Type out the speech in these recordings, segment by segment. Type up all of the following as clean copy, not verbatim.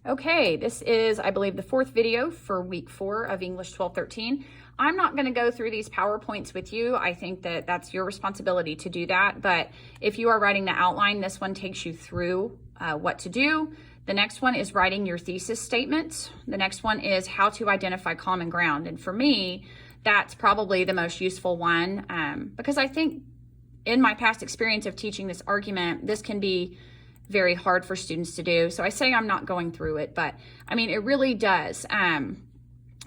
Okay, this is, I believe, the fourth video for week 4 of English 1213. I'm not going to go through these PowerPoints with you. I think that that's your responsibility to do that. But if you are writing the outline, this one takes you through what to do. The next one is writing your thesis statement. The next one is how to identify common ground. And for me, that's probably the most useful one because I think in my past experience of teaching this argument, this can be very hard for students to do. So I say I'm not going through it, but I mean, it really does.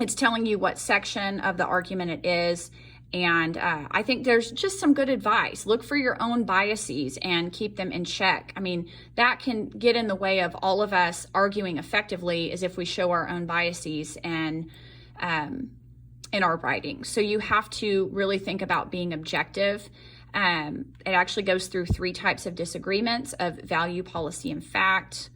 It's telling you what section of the argument it is. And I think there's just some good advice. Look for your own biases and keep them in check. I mean, that can get in the way of all of us arguing effectively as if we show our own biases and in our writing. So you have to really think about being objective. It actually goes through 3 types of disagreements of value, policy, and fact.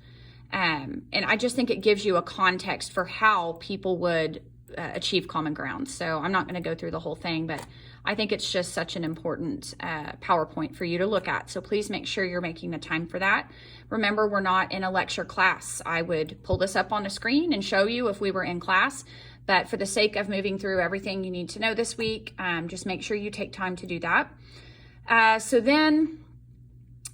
And I just think it gives you a context for how people would achieve common ground. So I'm not going to go through the whole thing, but I think it's just such an important PowerPoint for you to look at. So please make sure you're making the time for that. Remember, we're not in a lecture class. I would pull this up on the screen and show you if we were in class. But for the sake of moving through everything you need to know this week, just make sure you take time to do that. So then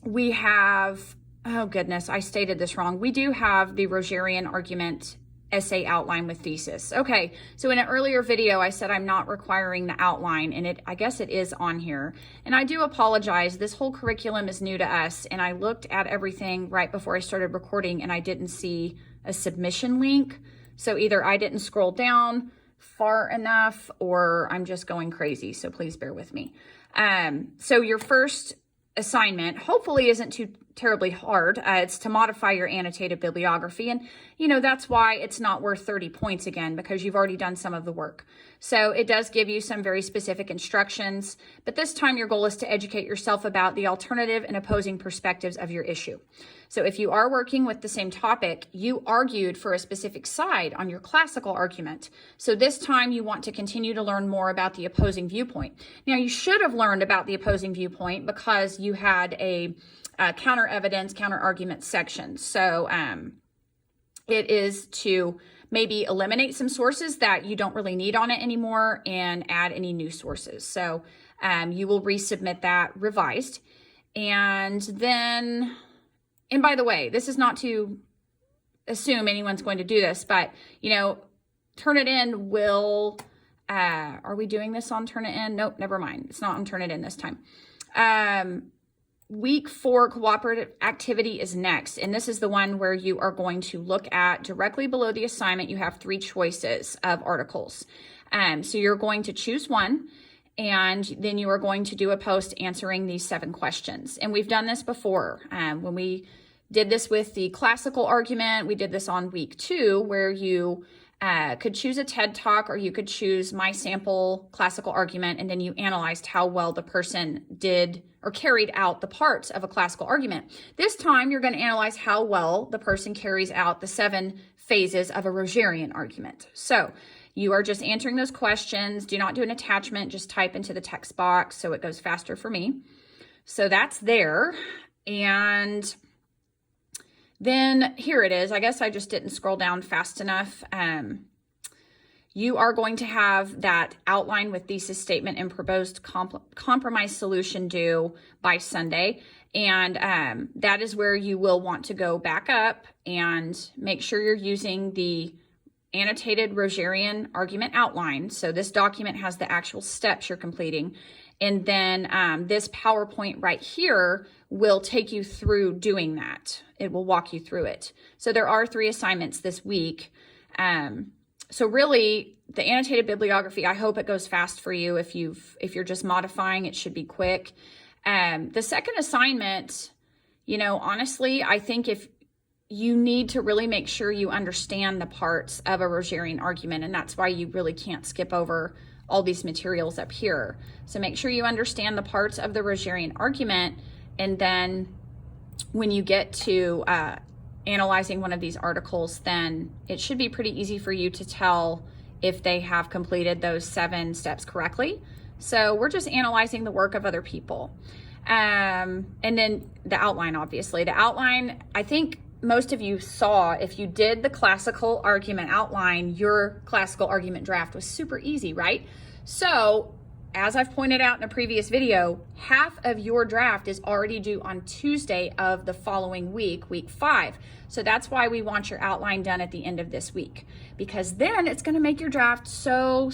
we have, oh goodness, I stated this wrong. We do have the Rogerian argument essay outline with thesis. Okay, so in an earlier video, I said I'm not requiring the outline, and I guess it is on here. And I do apologize. This whole curriculum is new to us, and I looked at everything right before I started recording, and I didn't see a submission link. So either I didn't scroll down far enough, or I'm just going crazy. So please bear with me. So your first assignment hopefully isn't too terribly hard. It's to modify your annotated bibliography. And, you know, that's why it's not worth 30 points again, because you've already done some of the work. So it does give you some very specific instructions, but this time your goal is to educate yourself about the alternative and opposing perspectives of your issue. So if you are working with the same topic, you argued for a specific side on your classical argument. So this time you want to continue to learn more about the opposing viewpoint. Now, you should have learned about the opposing viewpoint because you had a counter evidence, counter argument section. So it is to maybe eliminate some sources that you don't really need on it anymore and add any new sources. So you will resubmit that revised. And then, and by the way, this is not to assume anyone's going to do this, but, you know, Turnitin will, are we doing this on Turnitin? Nope, never mind. It's not on Turnitin this time. Week 4 cooperative activity is next, and this is the one where you are going to look at directly below the assignment. You have 3 choices of articles. So you're going to choose one, and then you are going to do a post answering these 7 questions. And we've done this before. When we did this with the classical argument, we did this on week 2, where you could choose a TED Talk, or you could choose my sample classical argument, and then you analyzed how well the person did or carried out the parts of a classical argument. This time, you're going to analyze how well the person carries out the 7 phases of a Rogerian argument. So you are just answering those questions. Do not do an attachment. Just type into the text box so it goes faster for me. So that's there. And then here it is. I guess I just didn't scroll down fast enough. You are going to have that outline with thesis statement and proposed compromise solution due by Sunday. And that is where you will want to go back up and make sure you're using the annotated Rogerian argument outline. So this document has the actual steps you're completing. And then this PowerPoint right here will take you through doing that. It will walk you through it. So there are 3 assignments this week. So really, the annotated bibliography, I hope it goes fast for you. If you're just modifying, it should be quick. The second assignment, you know, honestly, I think if you need to really make sure you understand the parts of a Rogerian argument, and that's why you really can't skip over all these materials up here. So make sure you understand the parts of the Rogerian argument, and then when you get to analyzing one of these articles, then it should be pretty easy for you to tell if they have completed those 7 steps correctly. So we're just analyzing the work of other people. And then the outline, obviously. The outline, I think most of you saw, if you did the classical argument outline, your classical argument draft was super easy, right? So as I've pointed out in a previous video, half of your draft is already due on Tuesday of the following week, week 5. So that's why we want your outline done at the end of this week, because then it's going to make your draft so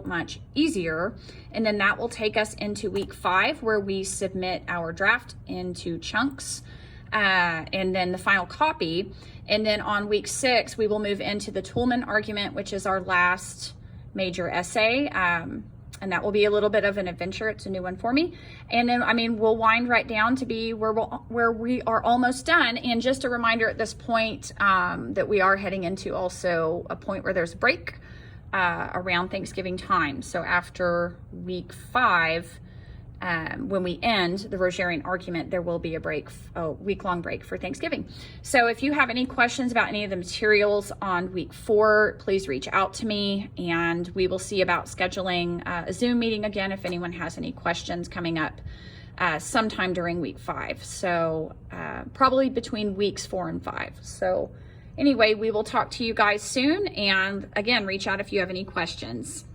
much easier. And then that will take us into week 5, where we submit our draft into chunks and then the final copy. And then on week 6, we will move into the Toolman argument, which is our last major essay. And that will be a little bit of an adventure. It's a new one for me. And then, I mean, we'll wind right down to be where we are almost done. And just a reminder at this point that we are heading into also a point where there's a break around Thanksgiving time. So after week 5, when we end the Rogerian argument, there will be a week-long break for Thanksgiving. So if you have any questions about any of the materials on week 4, please reach out to me, and we will see about scheduling a Zoom meeting again if anyone has any questions coming up sometime during week 5. So probably between weeks 4 and 5. So anyway, we will talk to you guys soon, and again, reach out if you have any questions.